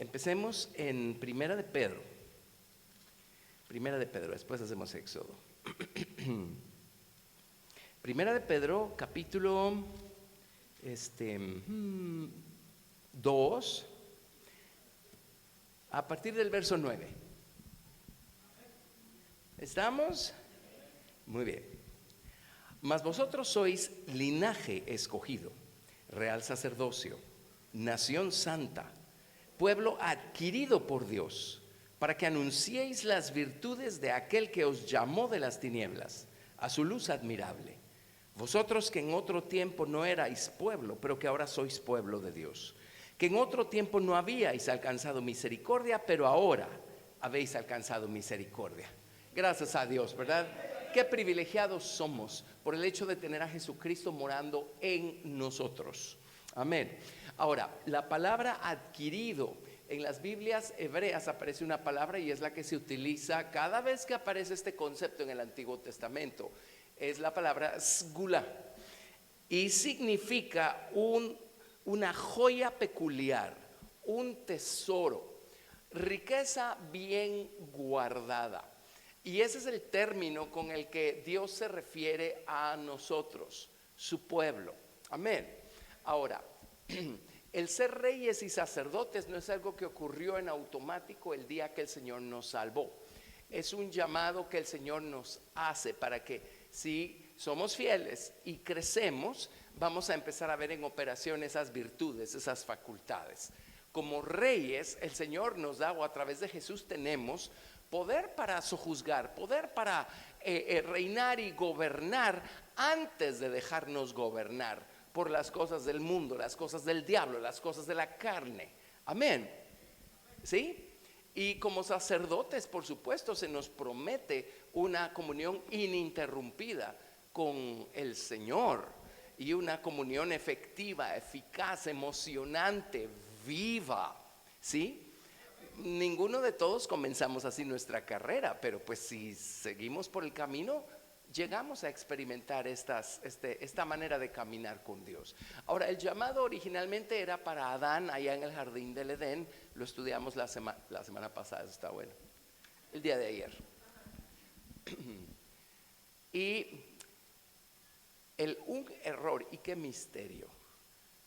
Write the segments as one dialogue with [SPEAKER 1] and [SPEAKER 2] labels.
[SPEAKER 1] Empecemos en Primera de Pedro. Primera de Pedro, después hacemos Éxodo. Primera de Pedro, capítulo 2, a partir del verso 9. ¿Estamos? Muy bien. Mas vosotros sois linaje escogido, real sacerdocio, nación santa, pueblo adquirido por Dios, para que anunciéis las virtudes de aquel que os llamó de las tinieblas a su luz admirable. Vosotros que en otro tiempo no erais pueblo, pero que ahora sois pueblo de Dios, que en otro tiempo no habíais alcanzado misericordia, pero ahora habéis alcanzado misericordia. Gracias a Dios, ¿verdad? Qué privilegiados somos por el hecho de tener a Jesucristo morando en nosotros. Amén. Ahora, la palabra adquirido, en las Biblias hebreas aparece una palabra y es la que se utiliza cada vez que aparece este concepto en el Antiguo Testamento. Es la palabra sgula y significa una joya peculiar, un tesoro, riqueza bien guardada. Y ese es el término con el que Dios se refiere a nosotros, su pueblo. Amén. Ahora, el ser reyes y sacerdotes no es algo que ocurrió en automático el día que el Señor nos salvó. Es un llamado que el Señor nos hace para que si somos fieles y crecemos, vamos a empezar a ver en operación esas virtudes, esas facultades. Como reyes, el Señor nos da, o a través de Jesús tenemos poder para sojuzgar, poder para reinar y gobernar antes de dejarnos gobernar por las cosas del mundo, las cosas del diablo, las cosas de la carne. Amén. ¿Sí? Y como sacerdotes, por supuesto, se nos promete una comunión ininterrumpida con el Señor y una comunión efectiva, eficaz, emocionante, viva. ¿Sí? Ninguno de todos comenzamos así nuestra carrera, pero pues si seguimos por el camino, llegamos a experimentar esta manera de caminar con Dios. Ahora, el llamado originalmente era para Adán allá en el jardín del Edén. Lo estudiamos la semana pasada, eso está bueno, el día de ayer. Y un error, y qué misterio,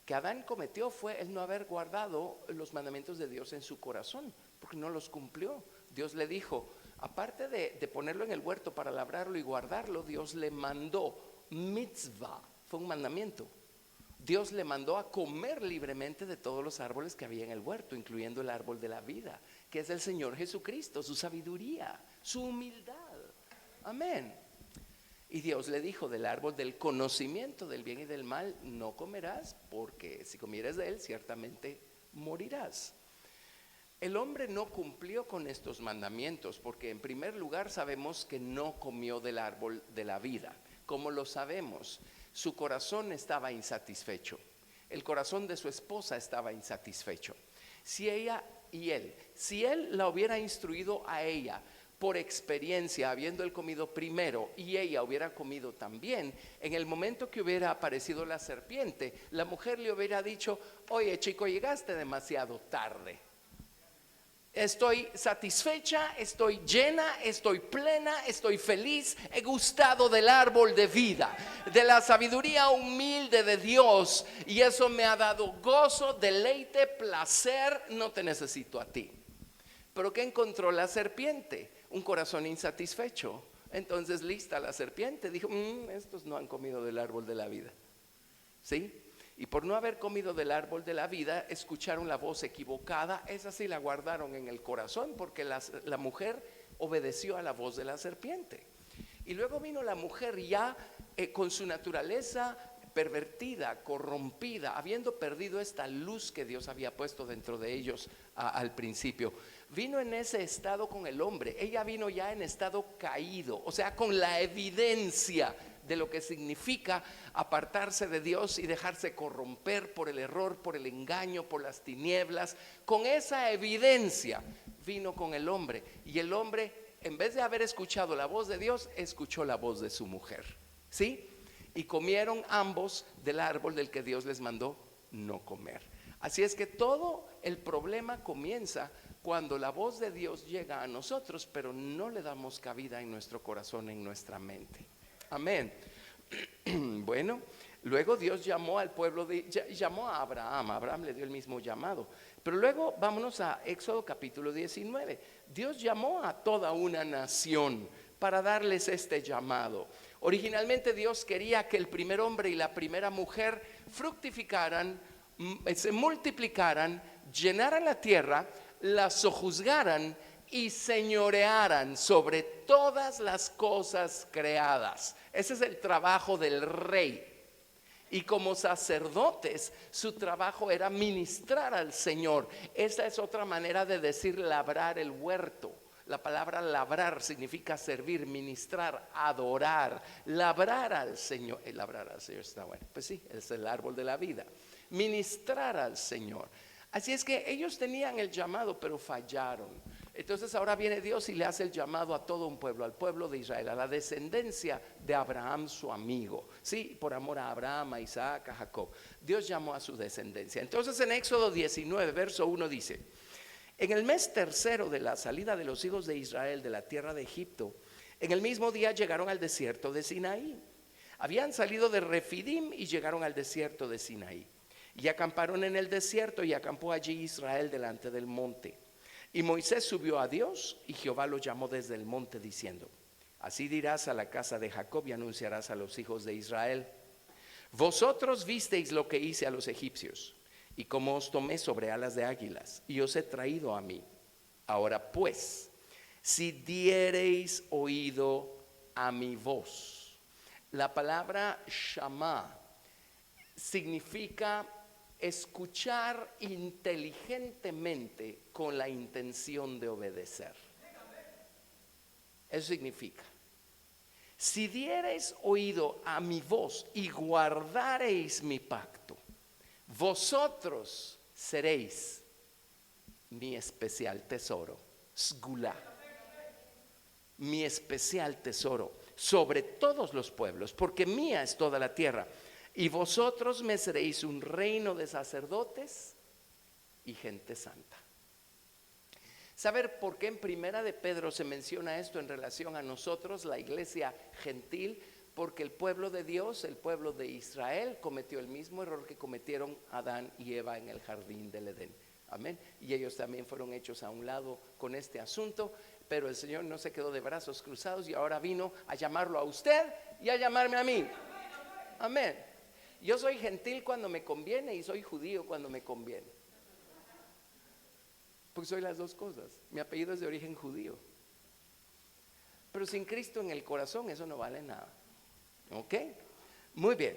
[SPEAKER 1] que Adán cometió fue el no haber guardado los mandamientos de Dios en su corazón, porque no los cumplió. Dios le dijo, aparte de ponerlo en el huerto para labrarlo y guardarlo, Dios le mandó mitzvah, fue un mandamiento. Dios le mandó a comer libremente de todos los árboles que había en el huerto, incluyendo el árbol de la vida, que es el Señor Jesucristo, su sabiduría, su humildad. Amén. Y Dios le dijo, del árbol del conocimiento del bien y del mal no comerás, porque si comieres de él ciertamente morirás. El hombre no cumplió con estos mandamientos porque en primer lugar sabemos que no comió del árbol de la vida. ¿Cómo lo sabemos? Su corazón estaba insatisfecho. El corazón de su esposa estaba insatisfecho. Si él la hubiera instruido a ella por experiencia, habiendo él comido primero y ella hubiera comido también, en el momento que hubiera aparecido la serpiente, la mujer le hubiera dicho, oye chico, llegaste demasiado tarde. Estoy satisfecha, estoy llena, estoy plena, estoy feliz, he gustado del árbol de vida, de la sabiduría humilde de Dios, y eso me ha dado gozo, deleite, placer, no te necesito a ti. Pero ¿qué encontró la serpiente? Un corazón insatisfecho. Entonces lista la serpiente, dijo, estos no han comido del árbol de la vida. ¿Sí? Y por no haber comido del árbol de la vida, escucharon la voz equivocada. Esa sí la guardaron en el corazón, porque la mujer obedeció a la voz de la serpiente. Y luego vino la mujer ya con su naturaleza pervertida, corrompida, habiendo perdido esta luz que Dios había puesto dentro de ellos al principio. Vino en ese estado con el hombre. Ella vino ya en estado caído, o sea, con la evidencia de lo que significa apartarse de Dios y dejarse corromper por el error, por el engaño, por las tinieblas. Con esa evidencia vino con el hombre, y el hombre, en vez de haber escuchado la voz de Dios, escuchó la voz de su mujer. ¿Sí? Y comieron ambos del árbol del que Dios les mandó no comer. Así es que todo el problema comienza cuando la voz de Dios llega a nosotros, pero no le damos cabida en nuestro corazón, en nuestra mente. Amén. Bueno, luego Dios llamó al pueblo, llamó a Abraham. Abraham le dio el mismo llamado. Pero luego vámonos a Éxodo capítulo 19. Dios llamó a toda una nación para darles este llamado. Originalmente Dios quería que el primer hombre y la primera mujer fructificaran, se multiplicaran, llenaran la tierra, la sojuzgaran y señorearan sobre todas las cosas creadas. Ese es el trabajo del rey. Y como sacerdotes, su trabajo era ministrar al Señor. Esa es otra manera de decir labrar el huerto. La palabra labrar significa servir, ministrar, adorar, labrar al Señor. Labrar al Señor está bueno, pues sí, es el árbol de la vida. Ministrar al Señor. Así es que ellos tenían el llamado, pero fallaron. Entonces ahora viene Dios y le hace el llamado a todo un pueblo, al pueblo de Israel, a la descendencia de Abraham, su amigo. Sí, por amor a Abraham, a Isaac, a Jacob. Dios llamó a su descendencia. Entonces en Éxodo 19, verso 1 dice: en el mes tercero de la salida de los hijos de Israel de la tierra de Egipto, en el mismo día llegaron al desierto de Sinaí. Habían salido de Refidim y llegaron al desierto de Sinaí. Y acamparon en el desierto, y acampó allí Israel delante del monte. Y Moisés subió a Dios, y Jehová lo llamó desde el monte diciendo: así dirás a la casa de Jacob y anunciarás a los hijos de Israel: vosotros visteis lo que hice a los egipcios, y cómo os tomé sobre alas de águilas, y os he traído a mí. Ahora pues, si diereis oído a mi voz. La palabra Shama significa escuchar inteligentemente con la intención de obedecer. Eso significa: si diereis oído a mi voz y guardareis mi pacto, vosotros seréis mi especial tesoro, sgulá, mi especial tesoro sobre todos los pueblos, porque mía es toda la tierra. Y vosotros me seréis un reino de sacerdotes y gente santa. ¿Saber por qué en Primera de Pedro se menciona esto en relación a nosotros, la iglesia gentil? Porque el pueblo de Dios, el pueblo de Israel, cometió el mismo error que cometieron Adán y Eva en el jardín del Edén. Amén. Y ellos también fueron hechos a un lado con este asunto, pero el Señor no se quedó de brazos cruzados y ahora vino a llamarlo a usted y a llamarme a mí. Amén. Yo soy gentil cuando me conviene y soy judío cuando me conviene. Porque soy las dos cosas. Mi apellido es de origen judío. Pero sin Cristo en el corazón eso no vale nada. ¿Ok? Muy bien.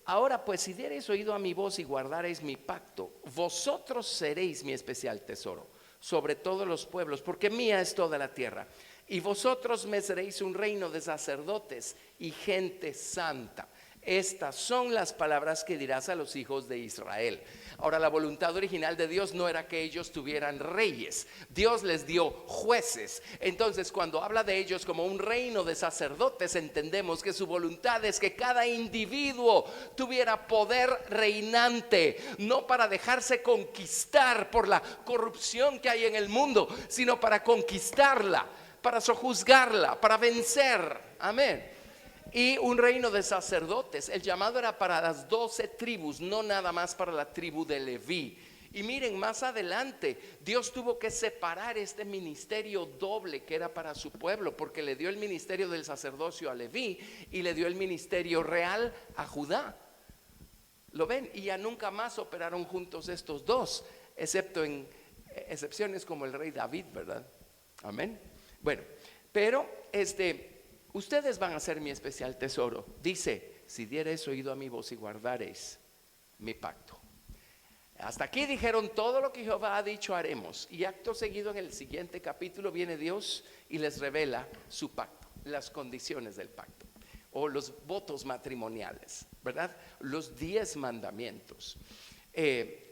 [SPEAKER 1] Ahora pues, si diereis oído a mi voz y guardareis mi pacto, vosotros seréis mi especial tesoro sobre todos los pueblos, porque mía es toda la tierra. Y vosotros me seréis un reino de sacerdotes y gente santa. Estas son las palabras que dirás a los hijos de Israel. Ahora, la voluntad original de Dios no era que ellos tuvieran reyes. Dios les dio jueces. Entonces, cuando habla de ellos como un reino de sacerdotes, entendemos que su voluntad es que cada individuo tuviera poder reinante, no para dejarse conquistar por la corrupción que hay en el mundo, sino para conquistarla, para sojuzgarla, para vencer. Amén. Y un reino de sacerdotes. El llamado era para las 12 tribus, no nada más para la tribu de Leví. Y miren, más adelante Dios tuvo que separar este ministerio doble que era para su pueblo, porque le dio el ministerio del sacerdocio a Leví y le dio el ministerio real a Judá. ¿Lo ven? Y ya nunca más operaron juntos estos dos, excepto en excepciones como el rey David, ¿verdad? Amén. Bueno, pero ustedes van a ser mi especial tesoro. Dice: si diereis oído a mi voz y guardareis mi pacto. Hasta aquí dijeron todo lo que Jehová ha dicho haremos. Y acto seguido en el siguiente capítulo viene Dios y les revela su pacto, las condiciones del pacto, o los votos matrimoniales, ¿verdad? Los 10 mandamientos.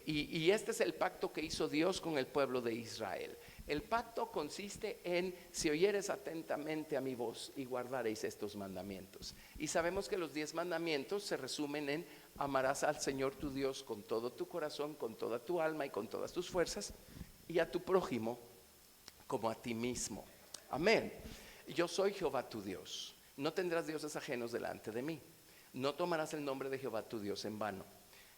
[SPEAKER 1] Y este es el pacto que hizo Dios con el pueblo de Israel. El pacto consiste en: si oyeres atentamente a mi voz y guardaréis estos mandamientos. Y sabemos que los 10 mandamientos se resumen en: amarás al Señor tu Dios con todo tu corazón, con toda tu alma y con todas tus fuerzas, y a tu prójimo como a ti mismo. Amén. Yo soy Jehová tu Dios. No tendrás dioses ajenos delante de mí. No tomarás el nombre de Jehová tu Dios en vano.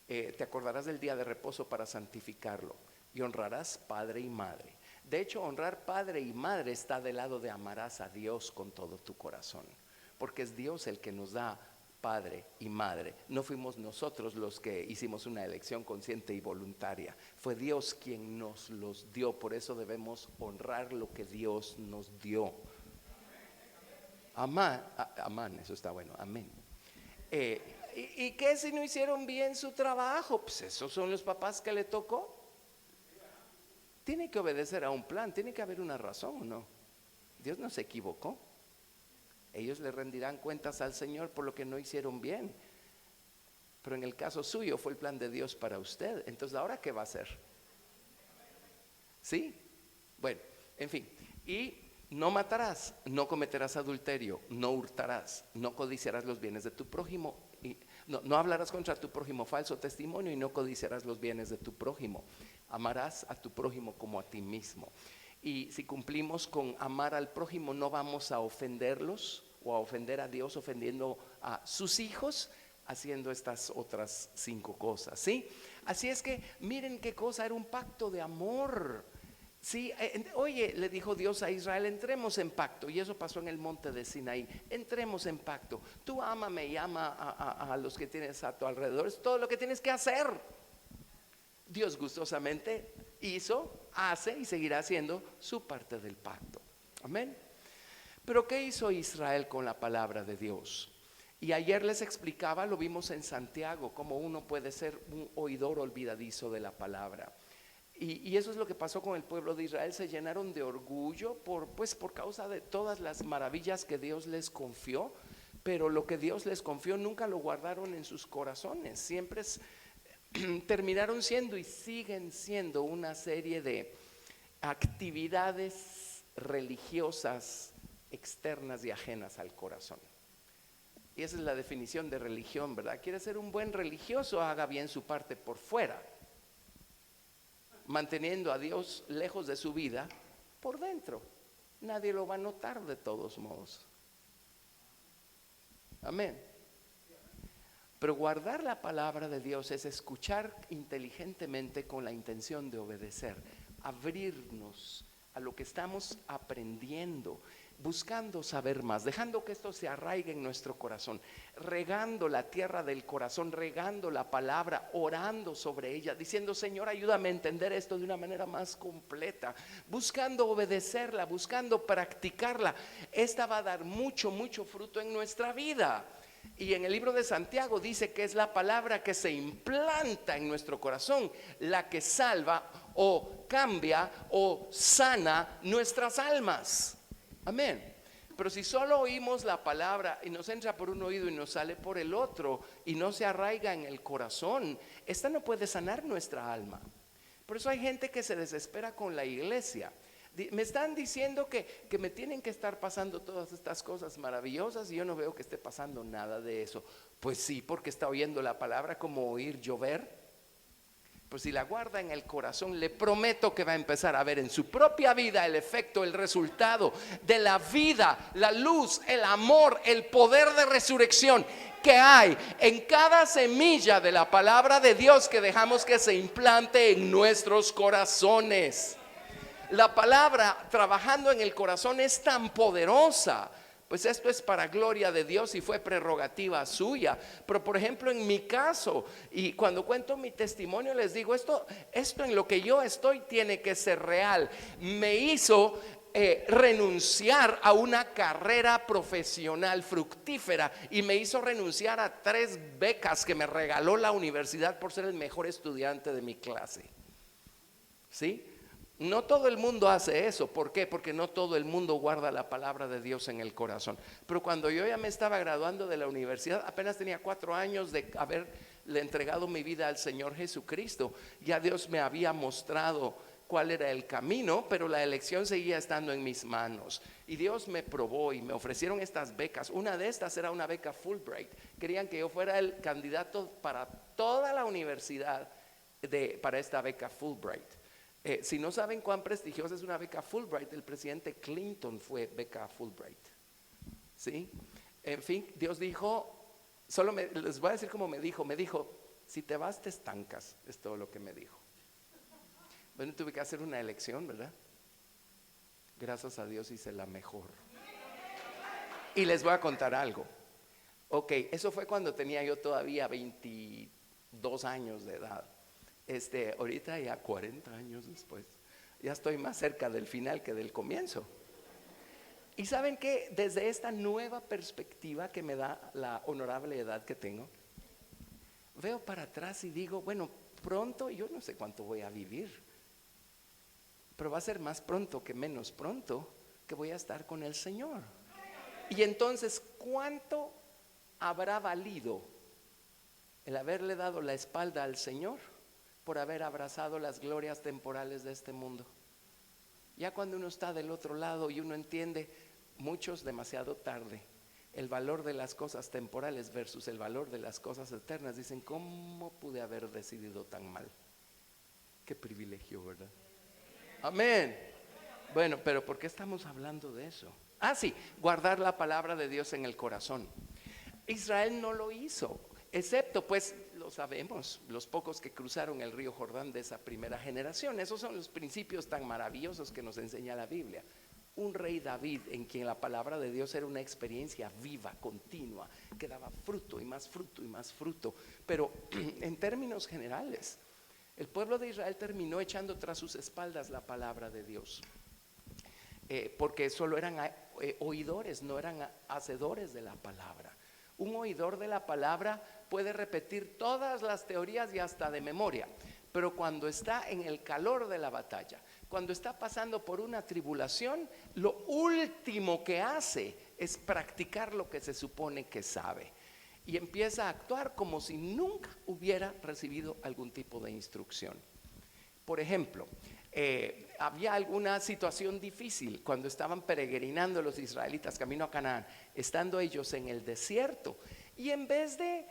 [SPEAKER 1] Te acordarás del día de reposo para santificarlo, y honrarás padre y madre. De hecho, honrar padre y madre está del lado de amarás a Dios con todo tu corazón, porque es Dios el que nos da padre y madre. No fuimos nosotros los que hicimos una elección consciente y voluntaria, fue Dios quien nos los dio. Por eso debemos honrar lo que Dios nos dio. Amán, eso está bueno, amén. ¿Y qué si no hicieron bien su trabajo? Pues esos son los papás que le tocó. Tiene que obedecer a un plan, tiene que haber una razón, ¿o no? Dios no se equivocó. Ellos le rendirán cuentas al Señor por lo que no hicieron bien. Pero en el caso suyo fue el plan de Dios para usted. Entonces, ¿ahora qué va a hacer? ¿Sí? Bueno, en fin. Y no matarás, no cometerás adulterio, no hurtarás, no codiciarás los bienes de tu prójimo. No hablarás contra tu prójimo falso testimonio, y no codiciarás los bienes de tu prójimo. Amarás a tu prójimo como a ti mismo. Y si cumplimos con amar al prójimo, no vamos a ofenderlos o a ofender a Dios ofendiendo a sus hijos, haciendo estas otras 5 cosas, ¿sí? Así es que miren qué cosa, era un pacto de amor. Sí, oye, le dijo Dios a Israel, entremos en pacto. Y eso pasó en el monte de Sinaí. Entremos en pacto. Tú ámame y ama a los que tienes a tu alrededor. Es todo lo que tienes que hacer. Dios gustosamente hizo, hace y seguirá haciendo su parte del pacto. Amén. Pero ¿qué hizo Israel con la palabra de Dios? Y ayer les explicaba, lo vimos en Santiago, cómo uno puede ser un oidor olvidadizo de la palabra. Y eso es lo que pasó con el pueblo de Israel. Se llenaron de orgullo por causa de todas las maravillas que Dios les confió, pero lo que Dios les confió nunca lo guardaron en sus corazones. Siempre terminaron siendo y siguen siendo una serie de actividades religiosas externas y ajenas al corazón. Y esa es la definición de religión, ¿verdad? Quiere ser un buen religioso, haga bien su parte por fuera, manteniendo a Dios lejos de su vida por dentro. Nadie lo va a notar de todos modos. Amén. Pero guardar la palabra de Dios es escuchar inteligentemente con la intención de obedecer, abrirnos a lo que estamos aprendiendo, buscando saber más, dejando que esto se arraigue en nuestro corazón, regando la tierra del corazón, regando la palabra, orando sobre ella, diciendo: Señor, ayúdame a entender esto de una manera más completa, buscando obedecerla, buscando practicarla. Esta va a dar mucho fruto en nuestra vida. Y en el libro de Santiago dice que es la palabra que se implanta en nuestro corazón la que salva o cambia o sana nuestras almas. Amén. Pero si solo oímos la palabra y nos entra por un oído y nos sale por el otro y no se arraiga en el corazón, esta no puede sanar nuestra alma. Por eso hay gente que se desespera con la iglesia. Me están diciendo que me tienen que estar pasando todas estas cosas maravillosas y yo no veo que esté pasando nada de eso. Pues sí, porque está oyendo la palabra como oír llover. Pues si la guarda en el corazón, le prometo que va a empezar a ver en su propia vida el efecto, el resultado de la vida, la luz, el amor, el poder de resurrección que hay en cada semilla de la palabra de Dios que dejamos que se implante en nuestros corazones. La palabra trabajando en el corazón es tan poderosa. Pues esto es para gloria de Dios y fue prerrogativa suya. Pero por ejemplo en mi caso, y cuando cuento mi testimonio les digo, esto en lo que yo estoy tiene que ser real. Me hizo renunciar a una carrera profesional fructífera y me hizo renunciar a 3 becas que me regaló la universidad por ser el mejor estudiante de mi clase. ¿Sí? No todo el mundo hace eso. ¿Por qué? Porque no todo el mundo guarda la palabra de Dios en el corazón. Pero cuando yo ya me estaba graduando de la universidad, apenas tenía 4 años de haberle entregado mi vida al Señor Jesucristo, ya Dios me había mostrado cuál era el camino, pero la elección seguía estando en mis manos. Y Dios me probó y me ofrecieron estas becas. Una de estas era una beca Fulbright. Querían que yo fuera el candidato para toda la universidad para esta beca Fulbright. Si no saben cuán prestigiosa es una beca Fulbright, el presidente Clinton fue beca Fulbright. ¿Sí? En fin, Dios dijo, les voy a decir cómo me dijo, si te vas te estancas, es todo lo que me dijo. Bueno, tuve que hacer una elección, ¿verdad? Gracias a Dios hice la mejor. Y les voy a contar algo. Ok, eso fue cuando tenía yo todavía 22 años de edad. Ahorita ya 40 años después, ya estoy más cerca del final que del comienzo. Y saben que desde esta nueva perspectiva que me da la honorable edad que tengo, veo para atrás y digo, bueno, pronto, yo no sé cuánto voy a vivir, pero va a ser más pronto que menos pronto que voy a estar con el Señor. Y entonces, ¿cuánto habrá valido el haberle dado la espalda al Señor por haber abrazado las glorias temporales de este mundo? Ya cuando uno está del otro lado y uno entiende, muchos demasiado tarde, el valor de las cosas temporales versus el valor de las cosas eternas, dicen, ¿cómo pude haber decidido tan mal? Qué privilegio, ¿verdad? Amén. Bueno, pero ¿por qué estamos hablando de eso? Sí, guardar la palabra de Dios en el corazón. Israel no lo hizo, excepto, pues lo sabemos, los pocos que cruzaron el río Jordán de esa primera generación. Esos son los principios tan maravillosos que nos enseña la Biblia. Un rey David en quien la palabra de Dios era una experiencia viva, continua, que daba fruto y más fruto y más fruto. Pero en términos generales, el pueblo de Israel terminó echando tras sus espaldas la palabra de Dios, porque solo eran oidores, no eran hacedores de la palabra. Un oidor de la palabra puede repetir todas las teorías y hasta de memoria, pero cuando está en el calor de la batalla, cuando está pasando por una tribulación, lo último que hace es practicar lo que se supone que sabe, y empieza a actuar como si nunca hubiera recibido algún tipo de instrucción. Por ejemplo, había alguna situación difícil cuando estaban peregrinando los israelitas camino a Canaán, estando ellos en el desierto, y en vez de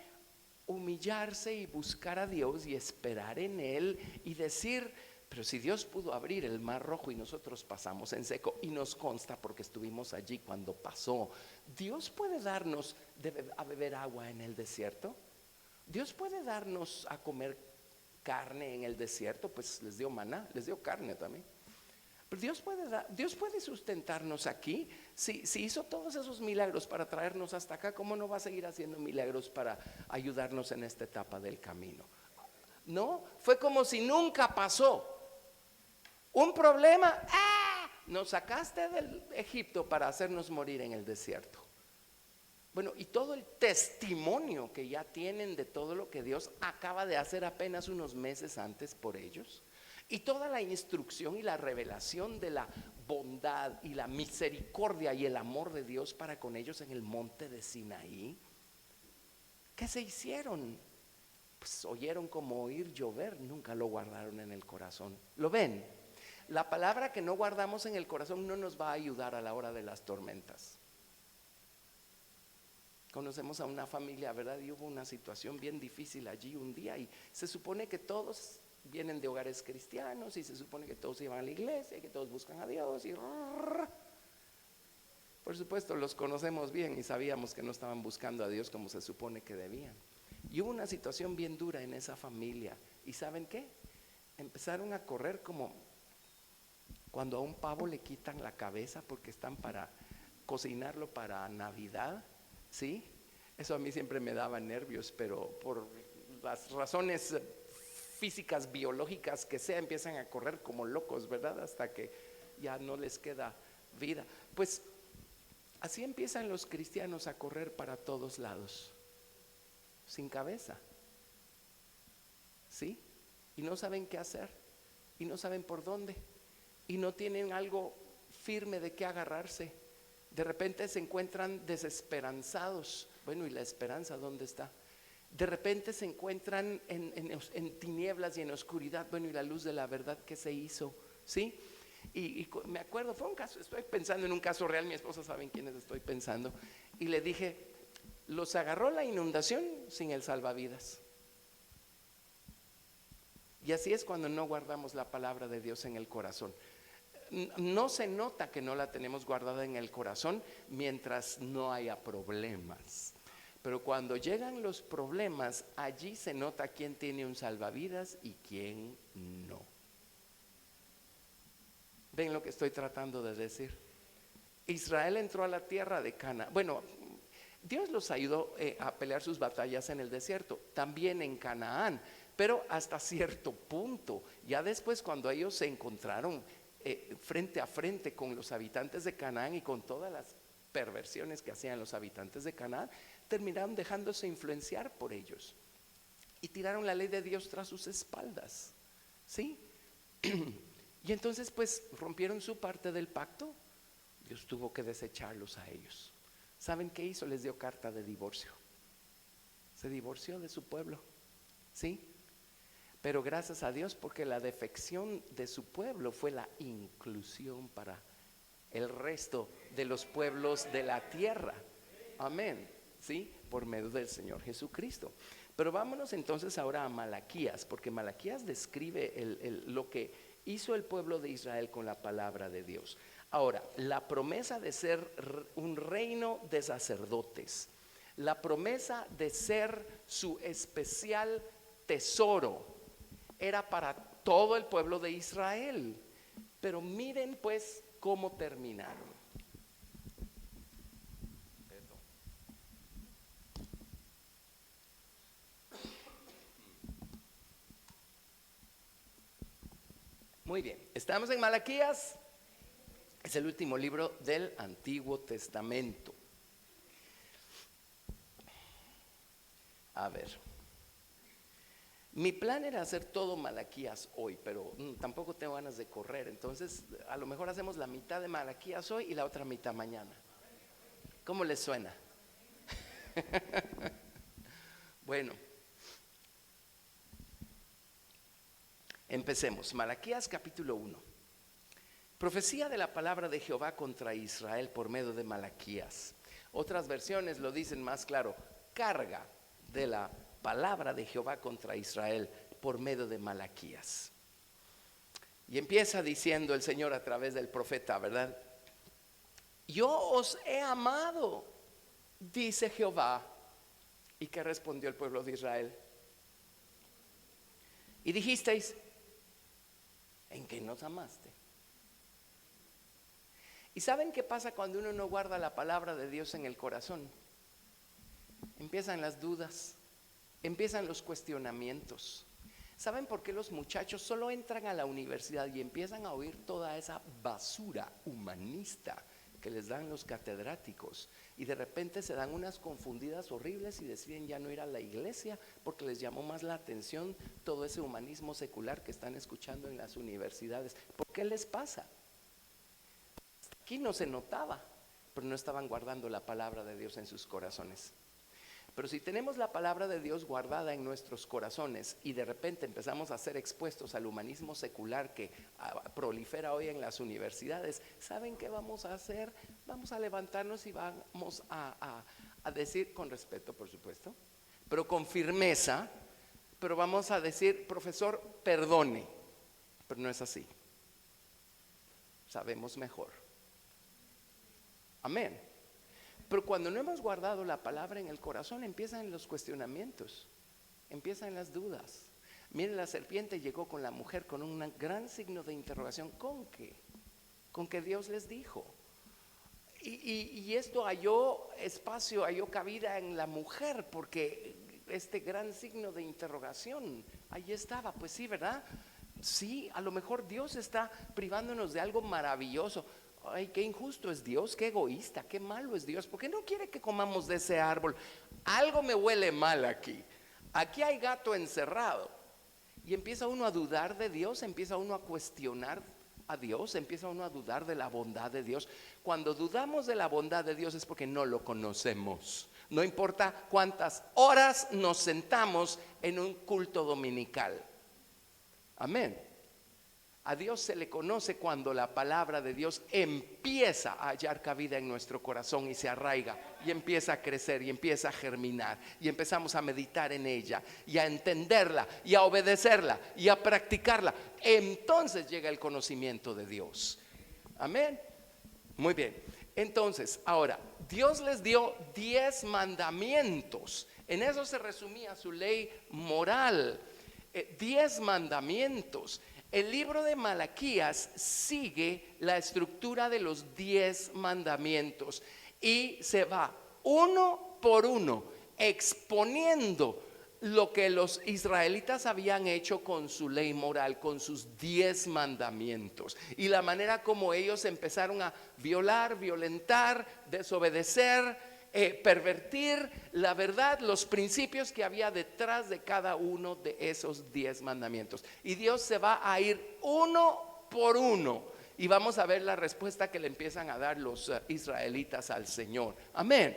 [SPEAKER 1] humillarse y buscar a Dios y esperar en Él y decir, pero si Dios pudo abrir el mar rojo y nosotros pasamos en seco, y nos consta porque estuvimos allí cuando pasó, Dios puede darnos a beber agua en el desierto, Dios puede darnos a comer carne en el desierto, pues les dio maná, les dio carne también. Pero Dios puede sustentarnos aquí. Si hizo todos esos milagros para traernos hasta acá, ¿cómo no va a seguir haciendo milagros para ayudarnos en esta etapa del camino? No, fue como si nunca pasó. Un problema, nos sacaste del Egipto para hacernos morir en el desierto. Bueno, y todo el testimonio que ya tienen de todo lo que Dios acaba de hacer apenas unos meses antes por ellos, y toda la instrucción y la revelación de la bondad y la misericordia y el amor de Dios para con ellos en el monte de Sinaí. ¿Qué se hicieron? Pues oyeron como oír llover, nunca lo guardaron en el corazón. ¿Lo ven? La palabra que no guardamos en el corazón no nos va a ayudar a la hora de las tormentas. Conocemos a una familia, ¿verdad? Y hubo una situación bien difícil allí un día, y se supone que todos vienen de hogares cristianos, y se supone que todos iban a la iglesia y que todos buscan a Dios, y por supuesto los conocemos bien y sabíamos que no estaban buscando a Dios como se supone que debían. Y hubo una situación bien dura en esa familia, y ¿saben qué? Empezaron a correr como cuando a un pavo le quitan la cabeza porque están para cocinarlo para Navidad. ¿Sí? Eso a mí siempre me daba nervios, pero por las razones físicas, biológicas que sea, empiezan a correr como locos, ¿verdad? Hasta que ya no les queda vida. Pues así empiezan los cristianos a correr para todos lados, sin cabeza. ¿Sí? Y no saben qué hacer, y no saben por dónde, y no tienen algo firme de qué agarrarse. De repente se encuentran desesperanzados. Bueno, ¿y la esperanza dónde está? De repente se encuentran en tinieblas y en oscuridad. Bueno, ¿y la luz de la verdad qué se hizo? ¿sí? Y me acuerdo, fue un caso, estoy pensando en un caso real, mi esposa sabe en quiénes estoy pensando, y le dije, los agarró la inundación sin el salvavidas. Y así es cuando no guardamos la palabra de Dios en el corazón. No se nota que no la tenemos guardada en el corazón mientras no haya problemas. Pero cuando llegan los problemas, allí se nota quién tiene un salvavidas y quién no. ¿Ven lo que estoy tratando de decir? Israel entró a la tierra de Canaán. Bueno, Dios los ayudó a pelear sus batallas en el desierto, también en Canaán, pero hasta cierto punto. Ya después, cuando ellos se encontraron frente a frente con los habitantes de Canaán y con todas las perversiones que hacían los habitantes de Canaán, terminaron dejándose influenciar por ellos y tiraron la ley de Dios tras sus espaldas, ¿sí? Y entonces pues rompieron su parte del pacto. Dios tuvo que desecharlos a ellos. ¿Saben qué hizo? Les dio carta de divorcio. Se divorció de su pueblo, ¿sí? Pero gracias a Dios, porque la defección de su pueblo fue la inclusión para el resto de los pueblos de la tierra. Amén, ¿sí? Por medio del Señor Jesucristo. Pero vámonos entonces ahora a Malaquías, porque Malaquías describe lo que hizo el pueblo de Israel con la palabra de Dios. Ahora, la promesa de ser un reino de sacerdotes, la promesa de ser su especial tesoro, era para todo el pueblo de Israel. Pero miren pues cómo terminaron. Muy bien, estamos en Malaquías. Es el último libro del Antiguo Testamento. A ver, mi plan era hacer todo Malaquías hoy, pero tampoco tengo ganas de correr. Entonces a lo mejor hacemos la mitad de Malaquías hoy y la otra mitad mañana. ¿Cómo les suena? Bueno, empecemos. Malaquías capítulo 1. Profecía de la palabra de Jehová contra Israel por medio de Malaquías. Otras versiones lo dicen más claro: carga de la palabra de Jehová contra Israel por medio de Malaquías. Y empieza diciendo el Señor a través del profeta, ¿verdad? Yo os he amado, dice Jehová. ¿Y qué respondió el pueblo de Israel? Y dijisteis: ¿en qué nos amaste? ¿Y saben qué pasa cuando uno no guarda la palabra de Dios en el corazón? Empiezan las dudas, empiezan los cuestionamientos. ¿Saben por qué los muchachos solo entran a la universidad y empiezan a oír toda esa basura humanista que les dan los catedráticos? Y de repente se dan unas confundidas horribles y deciden ya no ir a la iglesia porque les llamó más la atención todo ese humanismo secular que están escuchando en las universidades. ¿Por qué les pasa? Aquí no se notaba, pero no estaban guardando la palabra de Dios en sus corazones. Pero si tenemos la palabra de Dios guardada en nuestros corazones y de repente empezamos a ser expuestos al humanismo secular que prolifera hoy en las universidades, ¿saben qué vamos a hacer? Vamos a levantarnos y vamos a decir, con respeto por supuesto, pero con firmeza, pero vamos a decir: profesor, perdone. Pero no es así. Sabemos mejor. Amén. Pero cuando no hemos guardado la palabra en el corazón, empiezan los cuestionamientos, empiezan las dudas. Miren, la serpiente llegó con la mujer con un gran signo de interrogación. ¿Con qué? Con que Dios les dijo. Y esto halló espacio, halló cabida en la mujer, porque este gran signo de interrogación ahí estaba. Pues sí, ¿verdad? Sí, a lo mejor Dios está privándonos de algo maravilloso. Ay, qué injusto es Dios, qué egoísta, qué malo es Dios. ¿Por qué no quiere que comamos de ese árbol? Algo me huele mal aquí. Aquí hay gato encerrado. Y empieza uno a dudar de Dios, empieza uno a cuestionar a Dios, empieza uno a dudar de la bondad de Dios. Cuando dudamos de la bondad de Dios es porque no lo conocemos. No importa cuántas horas nos sentamos en un culto dominical. Amén. A Dios se le conoce cuando la palabra de Dios empieza a hallar cabida en nuestro corazón y se arraiga y empieza a crecer y empieza a germinar y empezamos a meditar en ella y a entenderla y a obedecerla y a practicarla. Entonces llega el conocimiento de Dios. Amén. Muy bien. Entonces, ahora, Dios les dio 10 mandamientos. En eso se resumía su ley moral. 10 mandamientos. El libro de Malaquías sigue la estructura de los 10 mandamientos y se va uno por uno exponiendo lo que los israelitas habían hecho con su ley moral, con sus 10 mandamientos y la manera como ellos empezaron a violar, violentar, desobedecer, pervertir la verdad, los principios que había detrás de cada uno de esos 10 mandamientos. Y Dios se va a ir uno por uno y vamos a ver la respuesta que le empiezan a dar los israelitas al Señor. Amén.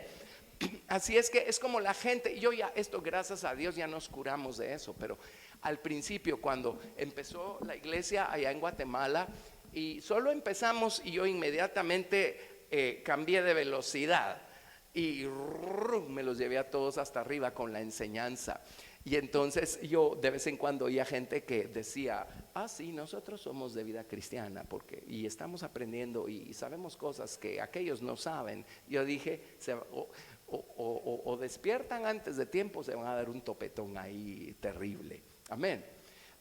[SPEAKER 1] Así es que es como la gente, yo ya esto gracias a Dios ya nos curamos de eso, pero al principio cuando empezó la iglesia allá en Guatemala y solo empezamos y yo inmediatamente cambié de velocidad y me los llevé a todos hasta arriba con la enseñanza. Y entonces yo de vez en cuando oía gente que decía, sí, nosotros somos de vida cristiana y estamos aprendiendo y sabemos cosas que aquellos no saben. Yo dije, o despiertan antes de tiempo, se van a dar un topetón ahí terrible. Amén.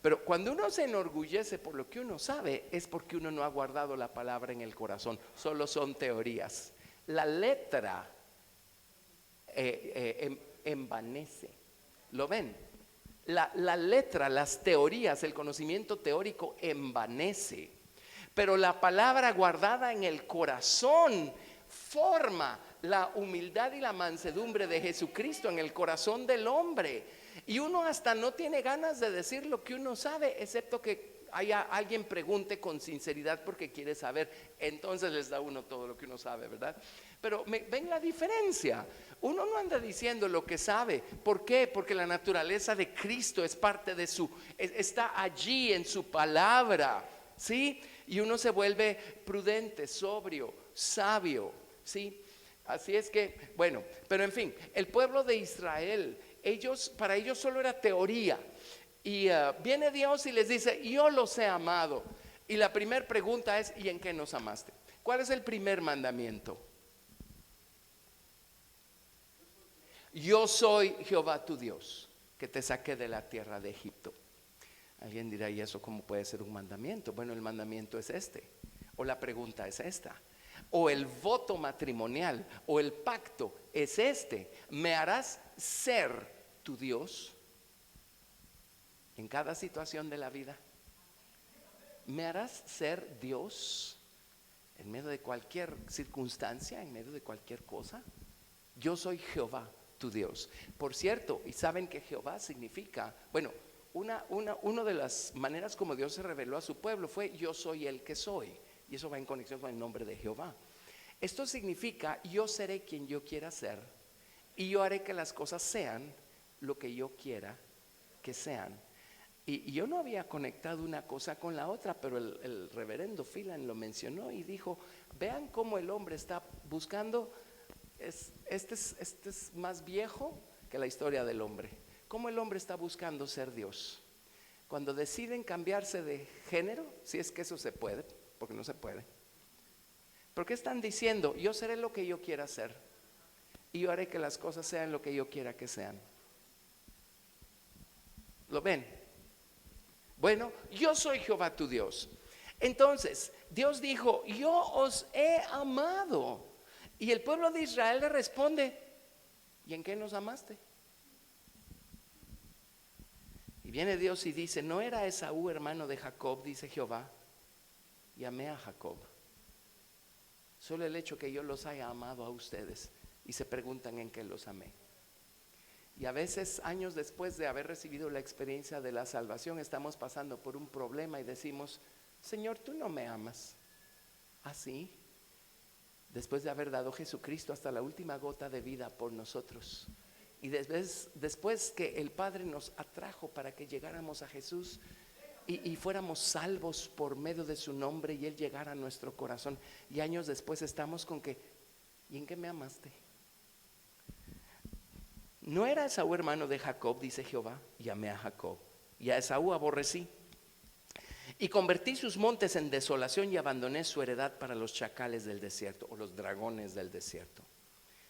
[SPEAKER 1] Pero cuando uno se enorgullece por lo que uno sabe, es porque uno no ha guardado la palabra en el corazón. Solo son teorías. La letra envanece. ¿Lo ven? La letra, las teorías, el conocimiento teórico envanece. Pero la palabra guardada en el corazón forma la humildad y la mansedumbre de Jesucristo en el corazón del hombre. Y uno hasta no tiene ganas de decir lo que uno sabe, excepto que alguien pregunte con sinceridad porque quiere saber. Entonces les da uno todo lo que uno sabe, ¿verdad? Pero ven la diferencia. Uno no anda diciendo lo que sabe. ¿Por qué? Porque la naturaleza de Cristo es parte de está allí en su palabra, ¿sí? Y uno se vuelve prudente, sobrio, sabio, ¿sí? Así es que, bueno, pero en fin, el pueblo de Israel, para ellos solo era teoría. Y viene Dios y les dice, yo los he amado. Y la primera pregunta es, ¿y en qué nos amaste? ¿Cuál es el primer mandamiento? Yo soy Jehová tu Dios, que te saqué de la tierra de Egipto. Alguien dirá, ¿y eso cómo puede ser un mandamiento? Bueno, el mandamiento es este, o la pregunta es esta, o el voto matrimonial, o el pacto es este: ¿me harás ser tu Dios en cada situación de la vida? ¿Me harás ser Dios en medio de cualquier circunstancia, en medio de cualquier cosa? Yo soy Jehová tu Dios. Por cierto, y saben que Jehová significa, bueno, una de las maneras como Dios se reveló a su pueblo fue yo soy el que soy, y eso va en conexión con el nombre de Jehová. Esto significa yo seré quien yo quiera ser y yo haré que las cosas sean lo que yo quiera que sean. Y yo no había conectado una cosa con la otra, pero el reverendo Phelan lo mencionó y dijo, vean cómo el hombre está buscando, este es más viejo que la historia del hombre, cómo el hombre está buscando ser Dios. Cuando deciden cambiarse de género, si es que eso se puede, porque no se puede. ¿Por qué están diciendo, yo seré lo que yo quiera ser y yo haré que las cosas sean lo que yo quiera que sean? ¿Lo ven? Bueno, yo soy Jehová tu Dios. Entonces, Dios dijo, yo os he amado. Y el pueblo de Israel le responde, ¿y en qué nos amaste? Y viene Dios y dice, ¿no era Esaú hermano de Jacob? Dice Jehová, y amé a Jacob. Solo el hecho que yo los haya amado a ustedes. Y se preguntan en qué los amé. Y a veces, años después de haber recibido la experiencia de la salvación, estamos pasando por un problema y decimos, Señor, tú no me amas. ¿Así? Después de haber dado Jesucristo hasta la última gota de vida por nosotros. Y después que el Padre nos atrajo para que llegáramos a Jesús, y fuéramos salvos por medio de su nombre y Él llegara a nuestro corazón. Y años después estamos con que, ¿y en qué me amaste? No era Esaú hermano de Jacob, dice Jehová, y amé a Jacob, y a Esaú aborrecí. Y convertí sus montes en desolación y abandoné su heredad para los chacales del desierto, o los dragones del desierto.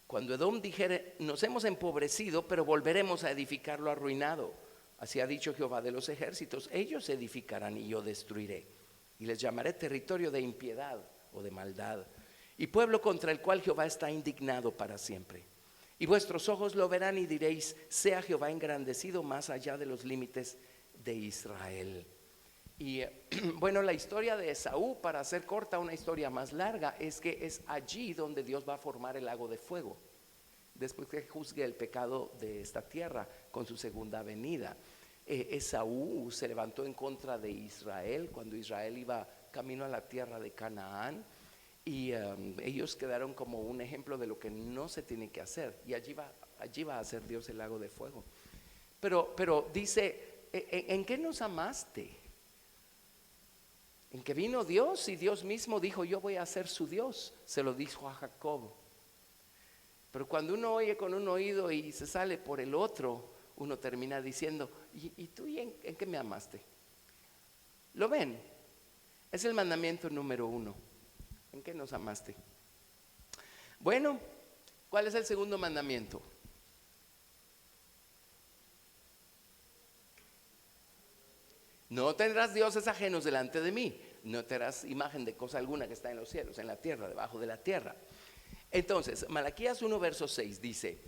[SPEAKER 1] Cuando Edom dijere, nos hemos empobrecido, pero volveremos a edificarlo arruinado. Así ha dicho Jehová de los ejércitos, ellos edificarán y yo destruiré. Y les llamaré territorio de impiedad o de maldad, y pueblo contra el cual Jehová está indignado para siempre. Y vuestros ojos lo verán y diréis, sea Jehová engrandecido más allá de los límites de Israel. Y bueno, la historia de Esaú, para hacer corta una historia más larga, es que es allí donde Dios va a formar el lago de fuego, después que juzgue el pecado de esta tierra con su segunda venida. Esaú se levantó en contra de Israel cuando Israel iba camino a la tierra de Canaán, y ellos quedaron como un ejemplo de lo que no se tiene que hacer, y allí va a hacer Dios el lago de fuego. Pero dice, ¿en qué nos amaste? En que vino Dios y Dios mismo dijo, yo voy a ser su Dios. Se lo dijo a Jacob. Pero cuando uno oye con un oído y se sale por el otro, uno termina diciendo, ¿y tú en qué me amaste? ¿Lo ven? Es el mandamiento número 1. ¿En qué nos amaste? Bueno, ¿cuál es el segundo mandamiento? No tendrás dioses ajenos delante de mí. No te harás imagen de cosa alguna que está en los cielos, en la tierra, debajo de la tierra. Entonces, Malaquías 1 verso 6 dice,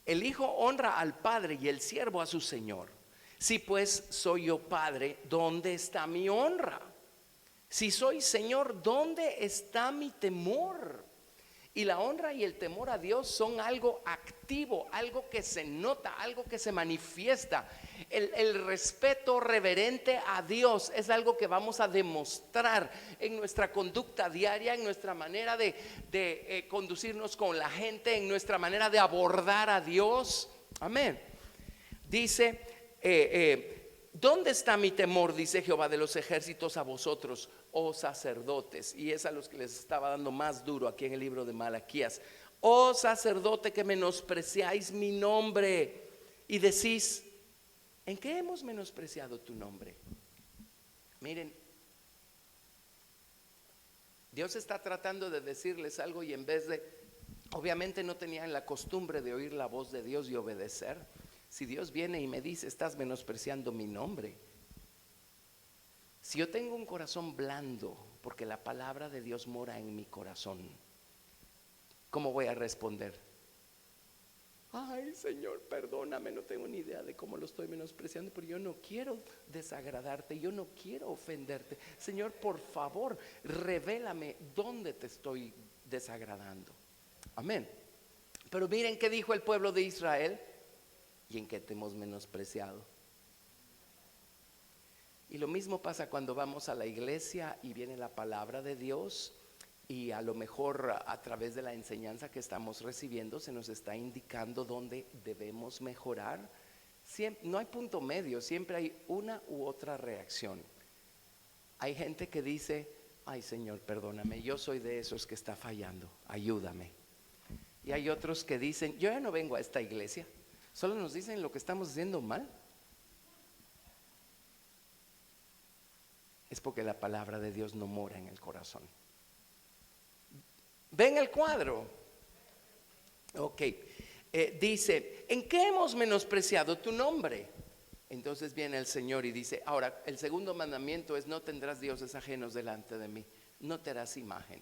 [SPEAKER 1] el hijo honra al padre y el siervo a su señor. Si pues soy yo padre, ¿dónde está mi honra? Si soy señor, ¿dónde está mi temor? Y la honra y el temor a Dios son algo activo, algo que se nota, algo que se manifiesta. El respeto reverente a Dios es algo que vamos a demostrar en nuestra conducta diaria, en nuestra manera de conducirnos con la gente, en nuestra manera de abordar a Dios. Amén. Dice, ¿dónde está mi temor? Dice Jehová de los ejércitos a vosotros, oh sacerdotes. Y es a los que les estaba dando más duro aquí en el libro de Malaquías. Oh sacerdote, que menospreciáis mi nombre y decís, ¿en qué hemos menospreciado tu nombre? Miren, Dios está tratando de decirles algo, y en vez de, obviamente no tenían la costumbre de oír la voz de Dios y obedecer. Si Dios viene y me dice, estás menospreciando mi nombre. Si yo tengo un corazón blando, porque la palabra de Dios mora en mi corazón, ¿cómo voy a responder? Ay, Señor, perdóname, no tengo ni idea de cómo lo estoy menospreciando, pero yo no quiero desagradarte, yo no quiero ofenderte. Señor, por favor, revélame dónde te estoy desagradando. Amén. Pero miren qué dijo el pueblo de Israel, y en qué te hemos menospreciado. Y lo mismo pasa cuando vamos a la iglesia y viene la palabra de Dios, y a lo mejor a través de la enseñanza que estamos recibiendo se nos está indicando dónde debemos mejorar. No hay punto medio, siempre hay una u otra reacción. Hay gente que dice, ay Señor, perdóname, yo soy de esos que está fallando, ayúdame. Y hay otros que dicen, yo ya no vengo a esta iglesia, solo nos dicen lo que estamos haciendo mal. Es porque la palabra de Dios no mora en el corazón. ¿Ven el cuadro? Ok. Dice, ¿en qué hemos menospreciado tu nombre? Entonces viene el Señor y dice, ahora el segundo mandamiento es, no tendrás dioses ajenos delante de mí, no te harás imagen.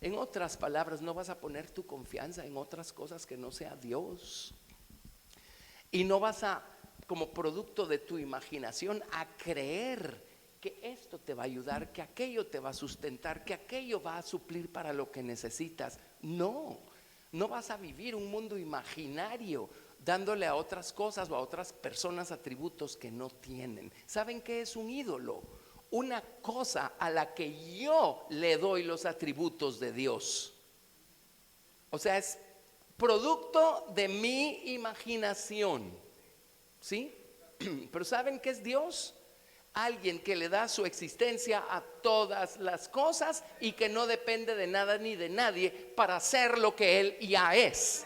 [SPEAKER 1] En otras palabras, no vas a poner tu confianza en otras cosas que no sea Dios. Y no vas a, como producto de tu imaginación, a creer que esto te va a ayudar, que aquello te va a sustentar, que aquello va a suplir para lo que necesitas. No vas a vivir un mundo imaginario dándole a otras cosas o a otras personas atributos que no tienen. ¿Saben qué es un ídolo? Una cosa a la que yo le doy los atributos de Dios. O sea, es producto de mi imaginación, ¿sí? Pero ¿saben qué es Dios? Alguien que le da su existencia a todas las cosas y que no depende de nada ni de nadie para hacer lo que Él ya es.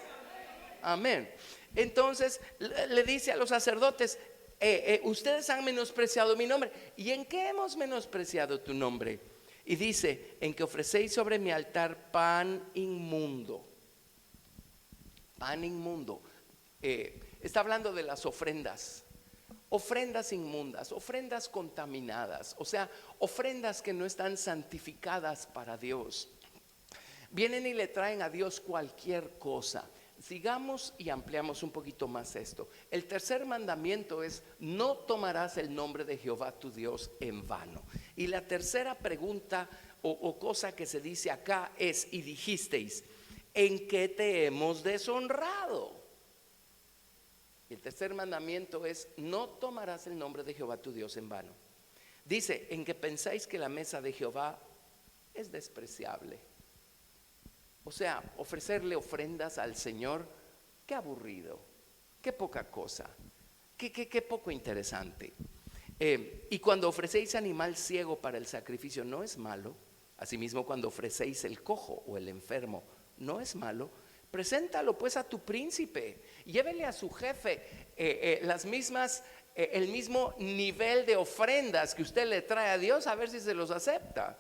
[SPEAKER 1] Amén. Entonces le dice a los sacerdotes, ustedes han menospreciado mi nombre. ¿Y en qué hemos menospreciado tu nombre? Y dice, en que ofrecéis sobre mi altar pan inmundo. Pan inmundo. Está hablando de las ofrendas. Ofrendas inmundas, ofrendas contaminadas, o sea, ofrendas que no están santificadas para Dios. Vienen y le traen a Dios cualquier cosa. Sigamos y ampliamos un poquito más esto. El tercer mandamiento es: no tomarás el nombre de Jehová tu Dios en vano. Y la tercera pregunta o cosa que se dice acá es: y dijisteis, ¿en qué te hemos deshonrado? Y el tercer mandamiento es: no tomarás el nombre de Jehová tu Dios en vano. Dice: en que pensáis que la mesa de Jehová es despreciable. O sea, ofrecerle ofrendas al Señor, qué aburrido, qué poca cosa, qué poco interesante. Y cuando ofrecéis animal ciego para el sacrificio, no es malo. Asimismo, cuando ofrecéis el cojo o el enfermo, no es malo. Preséntalo pues a tu príncipe, llévele a su jefe el mismo nivel de ofrendas que usted le trae a Dios, a ver si se los acepta.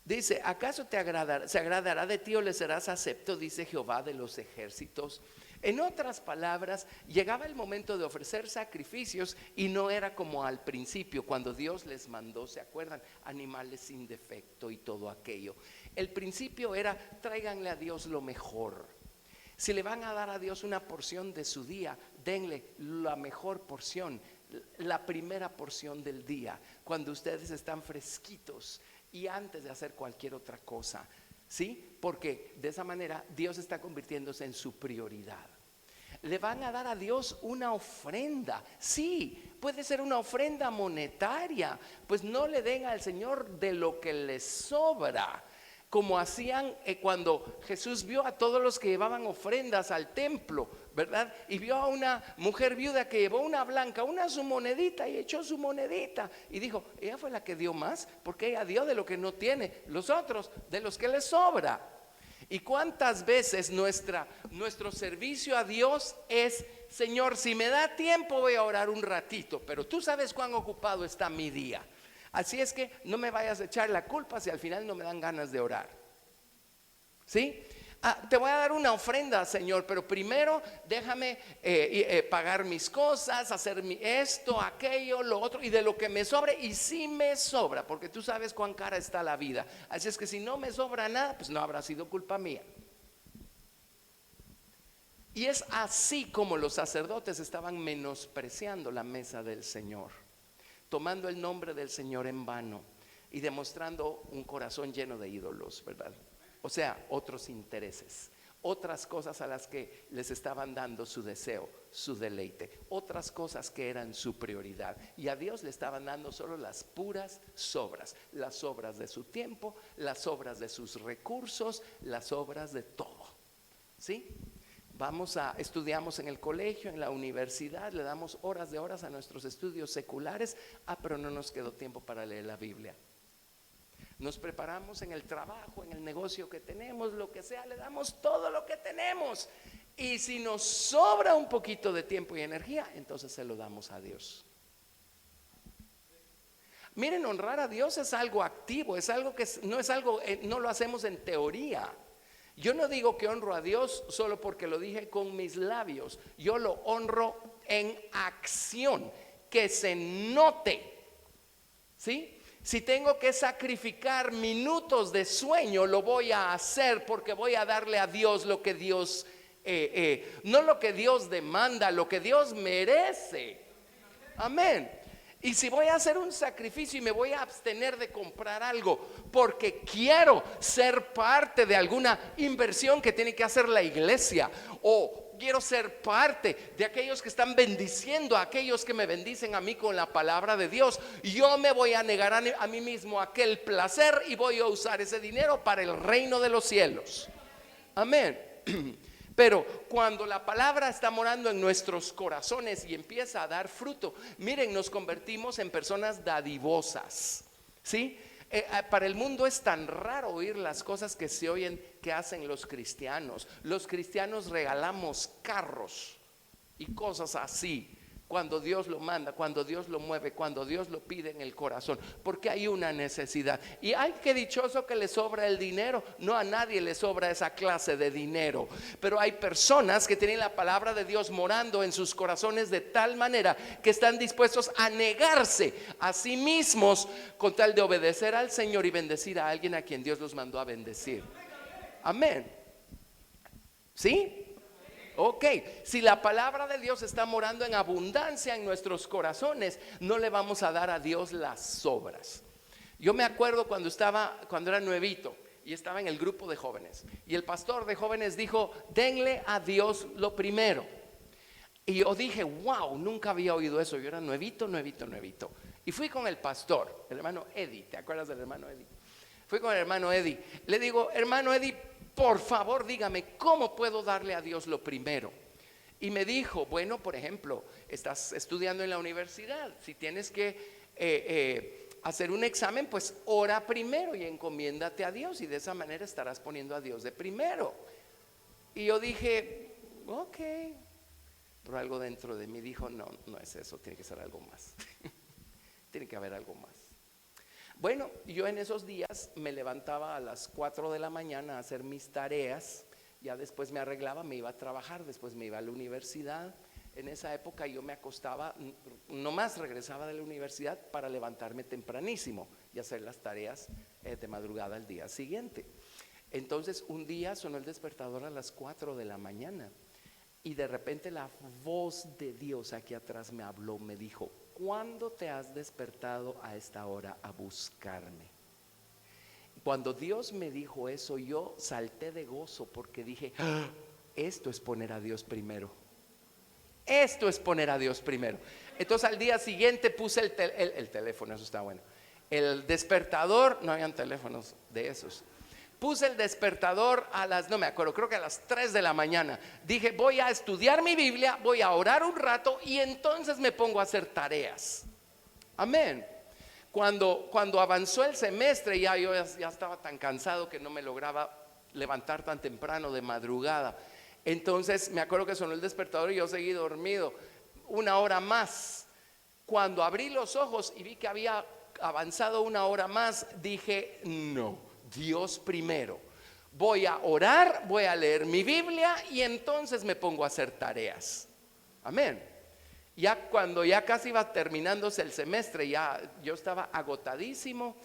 [SPEAKER 1] Dice: ¿acaso se agradará de ti o le serás acepto? Dice Jehová de los ejércitos. En otras palabras, llegaba el momento de ofrecer sacrificios y no era como al principio, cuando Dios les mandó, ¿se acuerdan? Animales sin defecto y todo aquello. El principio era: tráiganle a Dios lo mejor. Si le van a dar a Dios una porción de su día, denle la mejor porción, la primera porción del día, cuando ustedes están fresquitos y antes de hacer cualquier otra cosa, ¿sí? Porque de esa manera Dios está convirtiéndose en su prioridad. Le van a dar a Dios una ofrenda. Sí, puede ser una ofrenda monetaria. Pues no le den al Señor de lo que les sobra, como hacían cuando Jesús vio a todos los que llevaban ofrendas al templo, ¿verdad? Y vio a una mujer viuda que llevó una blanca, su monedita, y echó su monedita y dijo: ella fue la que dio más, porque ella dio de lo que no tiene, los otros de los que les sobra. ¿Y cuántas veces nuestro servicio a Dios es: Señor, si me da tiempo voy a orar un ratito, pero tú sabes cuán ocupado está mi día, así es que no me vayas a echar la culpa si al final no me dan ganas de orar? ¿Sí? Te voy a dar una ofrenda, Señor, pero primero déjame pagar mis cosas, hacer esto, aquello, lo otro, y de lo que me sobre, y si me sobra, porque tú sabes cuán cara está la vida, así es que si no me sobra nada, pues no habrá sido culpa mía. Y es así como los sacerdotes estaban menospreciando la mesa del Señor, tomando el nombre del Señor en vano y demostrando un corazón lleno de ídolos, ¿verdad? O sea, otros intereses, otras cosas a las que les estaban dando su deseo, su deleite, otras cosas que eran su prioridad. Y a Dios le estaban dando solo las puras sobras, las sobras de su tiempo, las sobras de sus recursos, las sobras de todo. ¿Sí? Estudiamos en el colegio, en la universidad, le damos horas de horas a nuestros estudios seculares, pero no nos quedó tiempo para leer la Biblia. Nos preparamos en el trabajo, en el negocio que tenemos, lo que sea, le damos todo lo que tenemos. Y si nos sobra un poquito de tiempo y energía, entonces se lo damos a Dios. Miren, honrar a Dios es algo activo, es algo que no lo hacemos en teoría. Yo no digo que honro a Dios solo porque lo dije con mis labios. Yo lo honro en acción, que se note. ¿Sí? Si tengo que sacrificar minutos de sueño, lo voy a hacer, porque voy a darle a Dios lo que Dios, no lo que Dios demanda, lo que Dios merece. Amén. Y si voy a hacer un sacrificio y me voy a abstener de comprar algo porque quiero ser parte de alguna inversión que tiene que hacer la iglesia, o quiero ser parte de aquellos que están bendiciendo a aquellos que me bendicen a mí con la palabra de Dios, yo me voy a negar a mí mismo aquel placer y voy a usar ese dinero para el reino de los cielos. Amén. Pero cuando la palabra está morando en nuestros corazones y empieza a dar fruto, miren, nos convertimos en personas dadivosas, ¿sí? Para el mundo es tan raro oír las cosas que se oyen que hacen los cristianos. Los cristianos regalamos carros y cosas así cuando Dios lo manda, cuando Dios lo mueve, cuando Dios lo pide en el corazón, porque hay una necesidad. Y ay, qué dichoso que le sobra el dinero. No, a nadie le sobra esa clase de dinero, pero hay personas que tienen la palabra de Dios morando en sus corazones de tal manera que están dispuestos a negarse a sí mismos con tal de obedecer al Señor y bendecir a alguien a quien Dios los mandó a bendecir. Amén. ¿Sí? Ok, si la palabra de Dios está morando en abundancia en nuestros corazones, no le vamos a dar a Dios las sobras. Yo me acuerdo cuando era nuevito y estaba en el grupo de jóvenes, y el pastor de jóvenes dijo: denle a Dios lo primero. Y yo dije: wow, nunca había oído eso. Yo era nuevito. Y fui con el pastor, el hermano Eddie. ¿Te acuerdas del hermano Eddie? Fui con el hermano Eddie. Le digo: hermano Eddie, por favor dígame, ¿cómo puedo darle a Dios lo primero? Y me dijo: bueno, por ejemplo, estás estudiando en la universidad, si tienes que hacer un examen, pues ora primero y encomiéndate a Dios, y de esa manera estarás poniendo a Dios de primero. Y yo dije: ok. Pero algo dentro de mí dijo: no es eso, tiene que ser algo más. Tiene que haber algo más. Bueno, yo en esos días me levantaba a las 4 de la mañana a hacer mis tareas. Ya después me arreglaba, me iba a trabajar, después me iba a la universidad. En esa época yo me acostaba, nomás regresaba de la universidad para levantarme tempranísimo y hacer las tareas de madrugada al día siguiente. Entonces un día sonó el despertador a las 4 de la mañana y de repente la voz de Dios aquí atrás me habló, me dijo: ¿cuándo te has despertado a esta hora a buscarme? Cuando Dios me dijo eso, yo salté de gozo porque dije: esto es poner a Dios primero. Esto es poner a Dios primero. Entonces al día siguiente puse el teléfono, eso está bueno. El despertador, no habían teléfonos de esos. Puse el despertador no me acuerdo, creo que a las 3 de la mañana. Dije: voy a estudiar mi Biblia, voy a orar un rato y entonces me pongo a hacer tareas. Amén. Cuando avanzó el semestre, yo ya estaba tan cansado que no me lograba levantar tan temprano de madrugada. Entonces me acuerdo que sonó el despertador y yo seguí dormido 1 hora más. Cuando abrí los ojos y vi que había avanzado 1 hora más, dije: no, Dios primero. Voy a orar, voy a leer mi Biblia y entonces me pongo a hacer tareas. Amén. Ya cuando ya casi iba terminándose el semestre, ya yo estaba agotadísimo.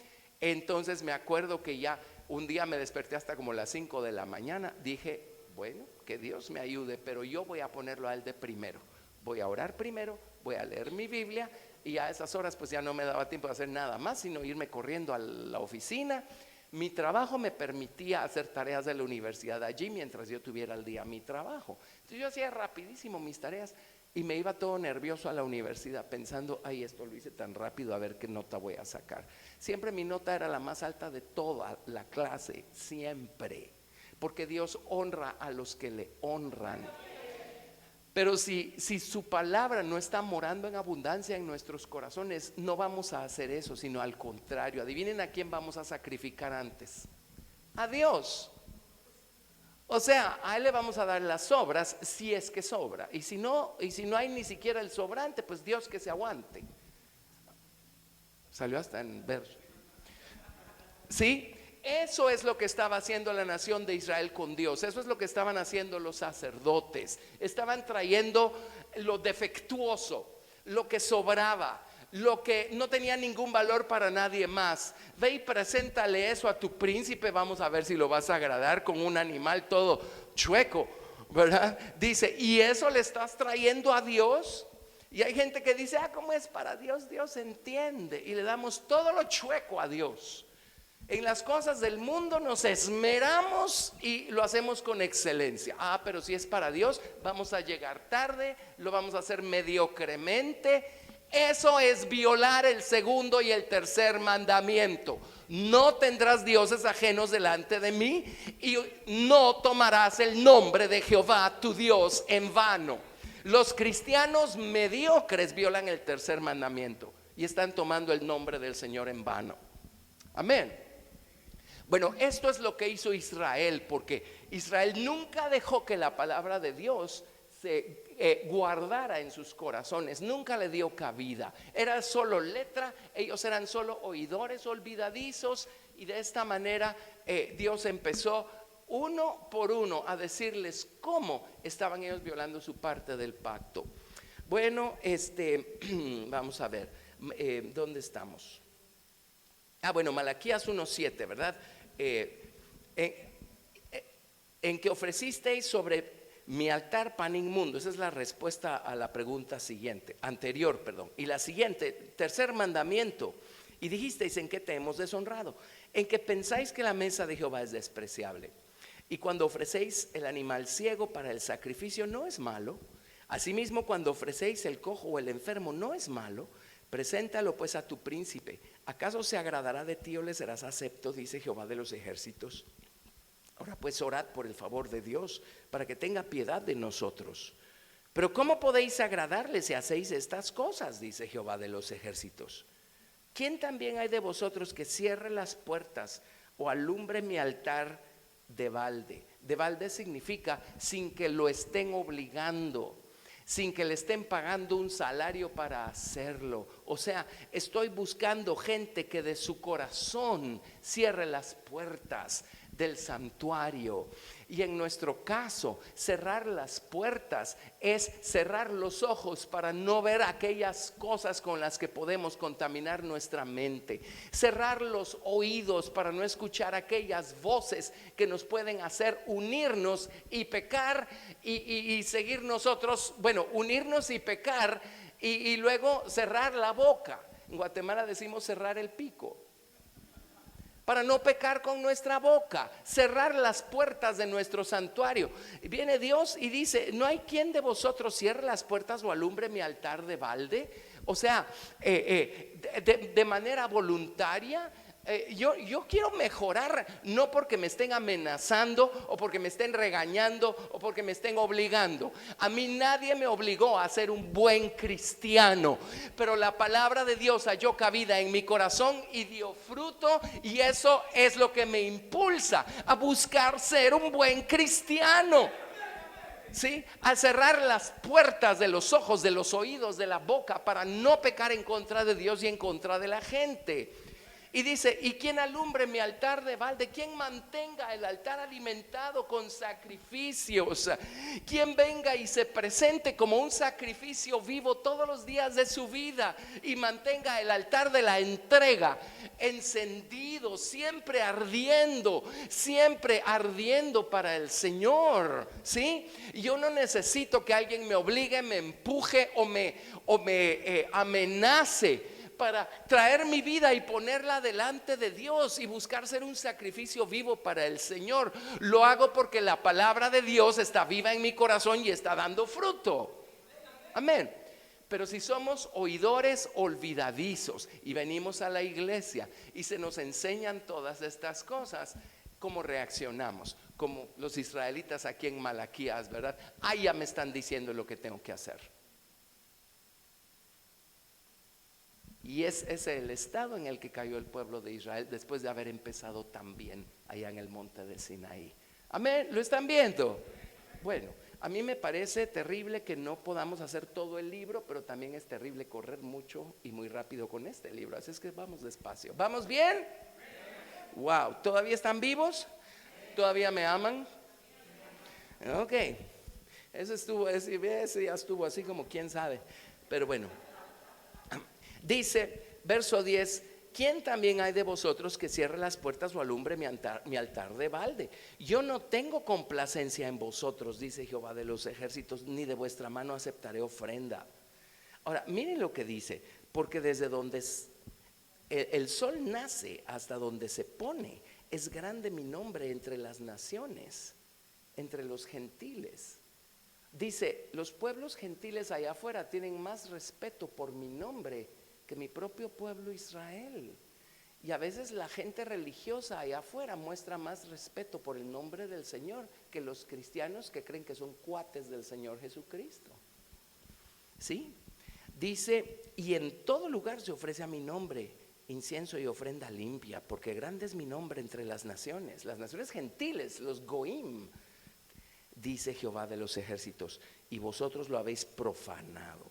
[SPEAKER 1] Entonces me acuerdo que ya un día me desperté hasta como las 5 de la mañana. Dije: bueno, que Dios me ayude, pero yo voy a ponerlo a Él de primero. Voy a orar primero, voy a leer mi Biblia, y a esas horas pues ya no me daba tiempo de hacer nada más, sino irme corriendo a la oficina. Mi trabajo me permitía hacer tareas de la universidad allí mientras yo tuviera al día mi trabajo. Entonces yo hacía rapidísimo mis tareas y me iba todo nervioso a la universidad pensando: ay, esto lo hice tan rápido, a ver qué nota voy a sacar. Siempre mi nota era la más alta de toda la clase, siempre, porque Dios honra a los que le honran. Pero si su palabra no está morando en abundancia en nuestros corazones, no vamos a hacer eso, sino al contrario. Adivinen a quién vamos a sacrificar antes: a Dios. O sea, a Él le vamos a dar las sobras si es que sobra. Y si no hay ni siquiera el sobrante, pues Dios que se aguante. Salió hasta en verso. ¿Sí? Eso es lo que estaba haciendo la nación de Israel con Dios. Eso es lo que estaban haciendo los sacerdotes. Estaban trayendo lo defectuoso, lo que sobraba, lo que no tenía ningún valor para nadie más. Ve y preséntale eso a tu príncipe. Vamos a ver si lo vas a agradar con un animal todo chueco, ¿verdad? Dice: ¿y eso le estás trayendo a Dios? Y hay gente que dice: ¿cómo es para Dios? Dios entiende. Y le damos todo lo chueco a Dios. En las cosas del mundo nos esmeramos y lo hacemos con excelencia. Pero si es para Dios, vamos a llegar tarde, lo vamos a hacer mediocremente Eso es violar el segundo y el tercer mandamiento. No tendrás dioses ajenos delante de mí y no tomarás el nombre de Jehová tu Dios en vano. Los cristianos mediocres violan el tercer mandamiento y están tomando el nombre del Señor en vano. Amén. Bueno, esto es lo que hizo Israel, porque Israel nunca dejó que la palabra de Dios se guardara en sus corazones, nunca le dio cabida. Era solo letra, ellos eran solo oidores olvidadizos, y de esta manera Dios empezó uno por uno a decirles cómo estaban ellos violando su parte del pacto. Bueno, vamos a ver, ¿dónde estamos? Bueno, Malaquías 1:7, ¿verdad? En que ofrecisteis sobre mi altar pan inmundo. Esa es la respuesta a la pregunta siguiente, anterior, perdón. Y la siguiente, tercer mandamiento. Y dijisteis: ¿en qué te hemos deshonrado? En que pensáis que la mesa de Jehová es despreciable. Y cuando ofrecéis el animal ciego para el sacrificio, no es malo. Asimismo, cuando ofrecéis el cojo o el enfermo, no es malo. Preséntalo pues a tu príncipe. ¿Acaso se agradará de ti o le serás acepto? Dice Jehová de los ejércitos. Ahora pues orad por el favor de Dios, para que tenga piedad de nosotros. Pero ¿cómo podéis agradarle si hacéis estas cosas? Dice Jehová de los ejércitos. ¿Quién también hay de vosotros que cierre las puertas o alumbre mi altar de balde? De balde significa sin que lo estén obligando, sin que le estén pagando un salario para hacerlo. O sea, estoy buscando gente que de su corazón cierre las puertas del santuario. Y en nuestro caso, cerrar las puertas es cerrar los ojos para no ver aquellas cosas con las que podemos contaminar nuestra mente. Cerrar los oídos para no escuchar aquellas voces que nos pueden hacer unirnos y pecar y seguir nosotros, bueno, unirnos y pecar y luego cerrar la boca. En Guatemala decimos cerrar el pico, para no pecar con nuestra boca, cerrar las puertas de nuestro santuario. Viene Dios y dice: no hay quien de vosotros cierre las puertas o alumbre mi altar de balde. O sea, de manera voluntaria. Yo quiero mejorar, no porque me estén amenazando o porque me estén regañando o porque me estén obligando. A mí nadie me obligó a ser un buen cristiano, pero la palabra de Dios halló cabida en mi corazón y dio fruto, y eso es lo que me impulsa a buscar ser un buen cristiano. ¿Sí? Al cerrar las puertas de los ojos, de los oídos, de la boca, para no pecar en contra de Dios y en contra de la gente. Y dice: ¿y quién alumbre mi altar de balde? ¿Quién mantenga el altar alimentado con sacrificios? ¿Quién venga y se presente como un sacrificio vivo todos los días de su vida y mantenga el altar de la entrega encendido, siempre ardiendo para el Señor? ¿Sí? Yo no necesito que alguien me obligue, me empuje o me amenace para traer mi vida y ponerla delante de Dios y buscar ser un sacrificio vivo para el Señor. Lo hago porque la palabra de Dios está viva en mi corazón y está dando fruto. Amén. Pero si somos oidores olvidadizos y venimos a la iglesia y se nos enseñan todas estas cosas, ¿cómo reaccionamos? Como los israelitas aquí en Malaquías, ¿verdad? Ya me están diciendo lo que tengo que hacer. Y ese es el estado en el que cayó el pueblo de Israel después de haber empezado tan bien allá en el monte de Sinaí. Amén, ¿lo están viendo? Bueno, a mí me parece terrible que no podamos hacer todo el libro, pero también es terrible correr mucho y muy rápido con este libro. Así es que vamos despacio. ¿Vamos bien? Wow, ¿todavía están vivos? ¿Todavía me aman? Ok, ese ya estuvo así como quién sabe. Pero bueno, dice, verso 10: ¿quién también hay de vosotros que cierre las puertas o alumbre mi altar de balde? Yo no tengo complacencia en vosotros, dice Jehová de los ejércitos, ni de vuestra mano aceptaré ofrenda. Ahora, miren lo que dice: porque desde donde el sol nace hasta donde se pone, es grande mi nombre entre las naciones, entre los gentiles. Dice, los pueblos gentiles allá afuera tienen más respeto por mi nombre que mi propio pueblo Israel. Y a veces la gente religiosa allá afuera muestra más respeto por el nombre del Señor que los cristianos que creen que son cuates del Señor Jesucristo. ¿Sí? Dice, y en todo lugar se ofrece a mi nombre incienso y ofrenda limpia, porque grande es mi nombre entre las naciones gentiles, los goim, dice Jehová de los ejércitos, y vosotros lo habéis profanado,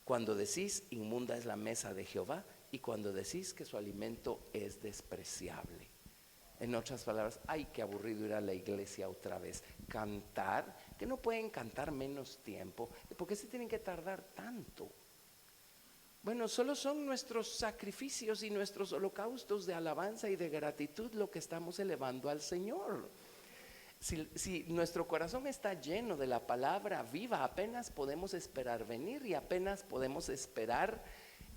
[SPEAKER 1] cuando decís inmunda es la mesa de Jehová, y cuando decís que su alimento es despreciable. En otras palabras, ay, qué aburrido ir a la iglesia otra vez. Cantar, que no pueden cantar menos tiempo. ¿Por qué se tienen que tardar tanto? Bueno, solo son nuestros sacrificios y nuestros holocaustos de alabanza y de gratitud lo que estamos elevando al Señor. Si nuestro corazón está lleno de la palabra viva, apenas podemos esperar venir y apenas podemos esperar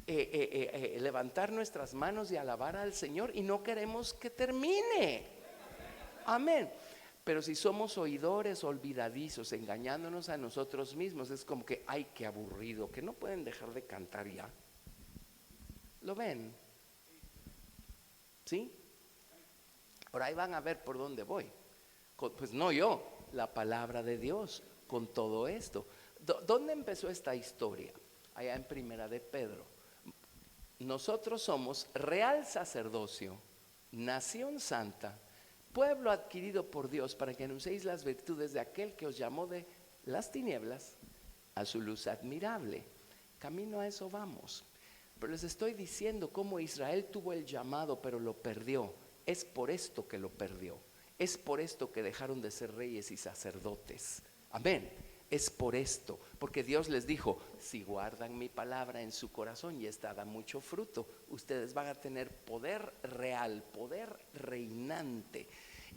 [SPEAKER 1] levantar nuestras manos y alabar al Señor, y no queremos que termine. Amén. Pero si somos oidores olvidadizos, engañándonos a nosotros mismos, es como que ay, qué aburrido, que no pueden dejar de cantar ya. ¿Lo ven? ¿Sí? Ahora ahí van a ver por dónde voy. Pues no yo, la palabra de Dios con todo esto. ¿Dónde empezó esta historia? Allá en Primera de Pedro. Nosotros somos real sacerdocio, nación santa, pueblo adquirido por Dios, para que anunciéis las virtudes de aquel que os llamó de las tinieblas a su luz admirable. Camino a eso vamos. Pero les estoy diciendo cómo Israel tuvo el llamado pero lo perdió. Es por esto que lo perdió. Es por esto que dejaron de ser reyes y sacerdotes. Amén. Es por esto, porque Dios les dijo, si guardan mi palabra en su corazón y esta da mucho fruto, ustedes van a tener poder real, poder reinante,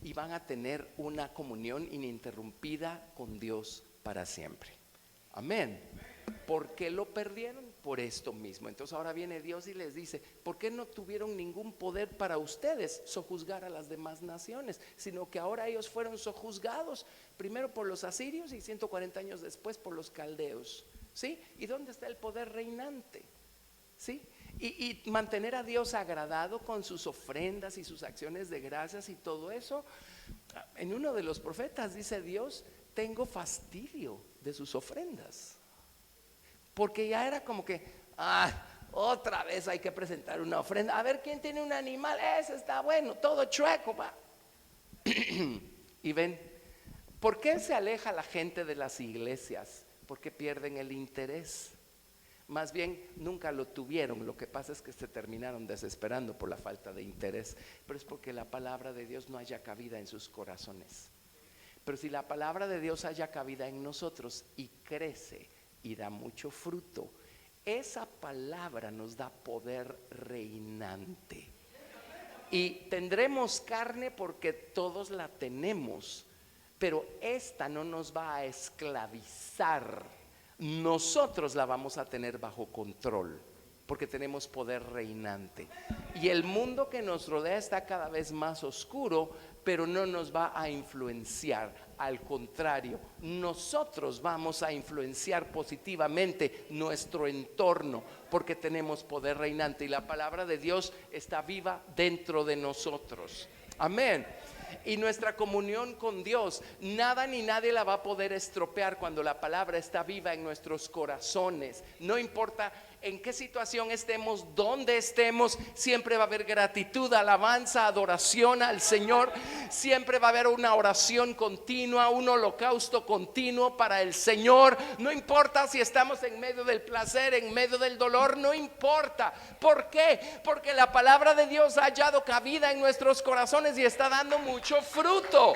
[SPEAKER 1] y van a tener una comunión ininterrumpida con Dios para siempre. Amén. ¿Por qué lo perdieron? Por esto mismo. Entonces ahora viene Dios y les dice, ¿por qué no tuvieron ningún poder para ustedes sojuzgar a las demás naciones? Sino que ahora ellos fueron sojuzgados, primero por los asirios y 140 años después por los caldeos. ¿Sí? ¿Y dónde está el poder reinante? ¿Sí? Y mantener a Dios agradado con sus ofrendas y sus acciones de gracias y todo eso. En uno de los profetas dice Dios, tengo fastidio de sus ofrendas. Porque ya era como que, otra vez hay que presentar una ofrenda. A ver quién tiene un animal, ese está bueno, todo chueco, va. Y ven, ¿por qué se aleja la gente de las iglesias? Porque pierden el interés. Más bien nunca lo tuvieron. Lo que pasa es que se terminaron desesperando por la falta de interés. Pero es porque la palabra de Dios no haya cabida en sus corazones. Pero si la palabra de Dios haya cabida en nosotros y crece y da mucho fruto, esa palabra nos da poder reinante. Y tendremos carne porque todos la tenemos, pero esta no nos va a esclavizar. Nosotros la vamos a tener bajo control porque tenemos poder reinante. Y el mundo que nos rodea está cada vez más oscuro, pero no nos va a influenciar. Al contrario, nosotros vamos a influenciar positivamente nuestro entorno porque tenemos poder reinante y la palabra de Dios está viva dentro de nosotros. Amén. Y nuestra comunión con Dios, nada ni nadie la va a poder estropear cuando la palabra está viva en nuestros corazones. No importa en qué situación estemos, dónde estemos, siempre va a haber gratitud, alabanza, adoración al Señor. Siempre va a haber una oración continua, un holocausto continuo para el Señor. No importa si estamos en medio del placer, en medio del dolor, no importa. ¿Por qué? Porque la palabra de Dios ha hallado cabida en nuestros corazones y está dando mucho fruto.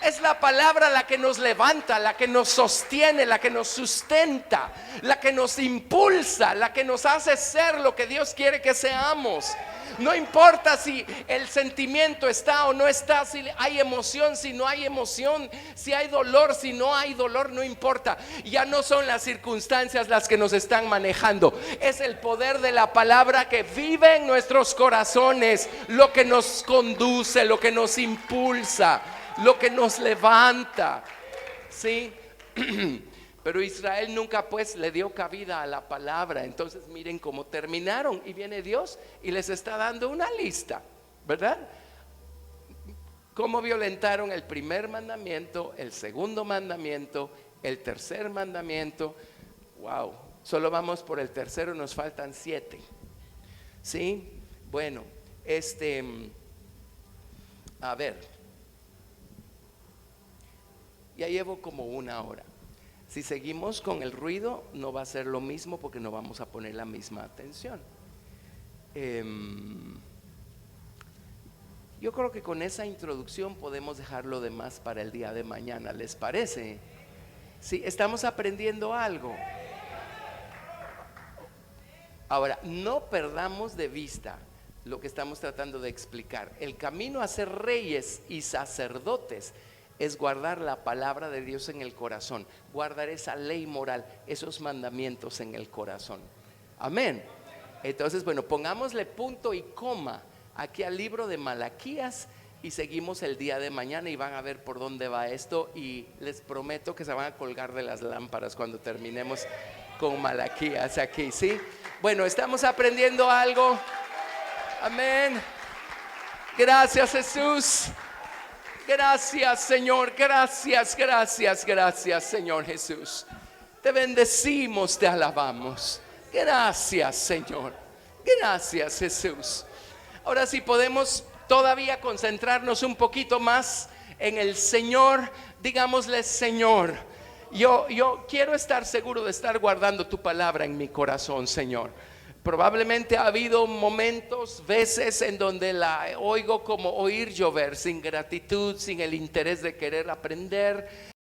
[SPEAKER 1] Es la palabra la que nos levanta, la que nos sostiene, la que nos sustenta, la que nos impulsa, la que nos hace ser lo que Dios quiere que seamos. No importa si el sentimiento está o no está, si hay emoción, si no hay emoción, si hay dolor, si no hay dolor, no importa. Ya no son las circunstancias las que nos están manejando. Es el poder de la palabra que vive en nuestros corazones, lo que nos conduce, lo que nos impulsa, lo que nos levanta. ¿Sí? Pero Israel nunca pues le dio cabida a la palabra. Entonces miren cómo terminaron, y viene Dios y les está dando una lista, ¿verdad? Cómo violentaron el primer mandamiento, el segundo mandamiento, el tercer mandamiento. Wow, solo vamos por el tercero, nos faltan 7. ¿Sí? Bueno, a ver, ya llevo como 1 hora. Si seguimos con el ruido, no va a ser lo mismo, porque no vamos a poner la misma atención. Yo creo que con esa introducción podemos dejar lo demás para el día de mañana. ¿Les parece? Sí, estamos aprendiendo algo. Ahora, no perdamos de vista lo que estamos tratando de explicar. El camino a ser reyes y sacerdotes es guardar la palabra de Dios en el corazón, guardar esa ley moral, esos mandamientos en el corazón. Amén. Entonces, bueno, pongámosle punto y coma aquí al libro de Malaquías y seguimos el día de mañana, y van a ver por dónde va esto, y les prometo que se van a colgar de las lámparas cuando terminemos con Malaquías aquí, ¿sí? Bueno, estamos aprendiendo algo. Amén. Gracias, Jesús. Gracias, Señor. Gracias, Señor Jesús. Te bendecimos, te alabamos. Gracias, Señor. Gracias, Jesús. Ahora sí podemos todavía concentrarnos un poquito más en el Señor. Digámosle: Señor, yo quiero estar seguro de estar guardando tu palabra en mi corazón, Señor. Probablemente ha habido momentos, veces en donde la oigo como oír llover, sin gratitud, sin el interés de querer aprender.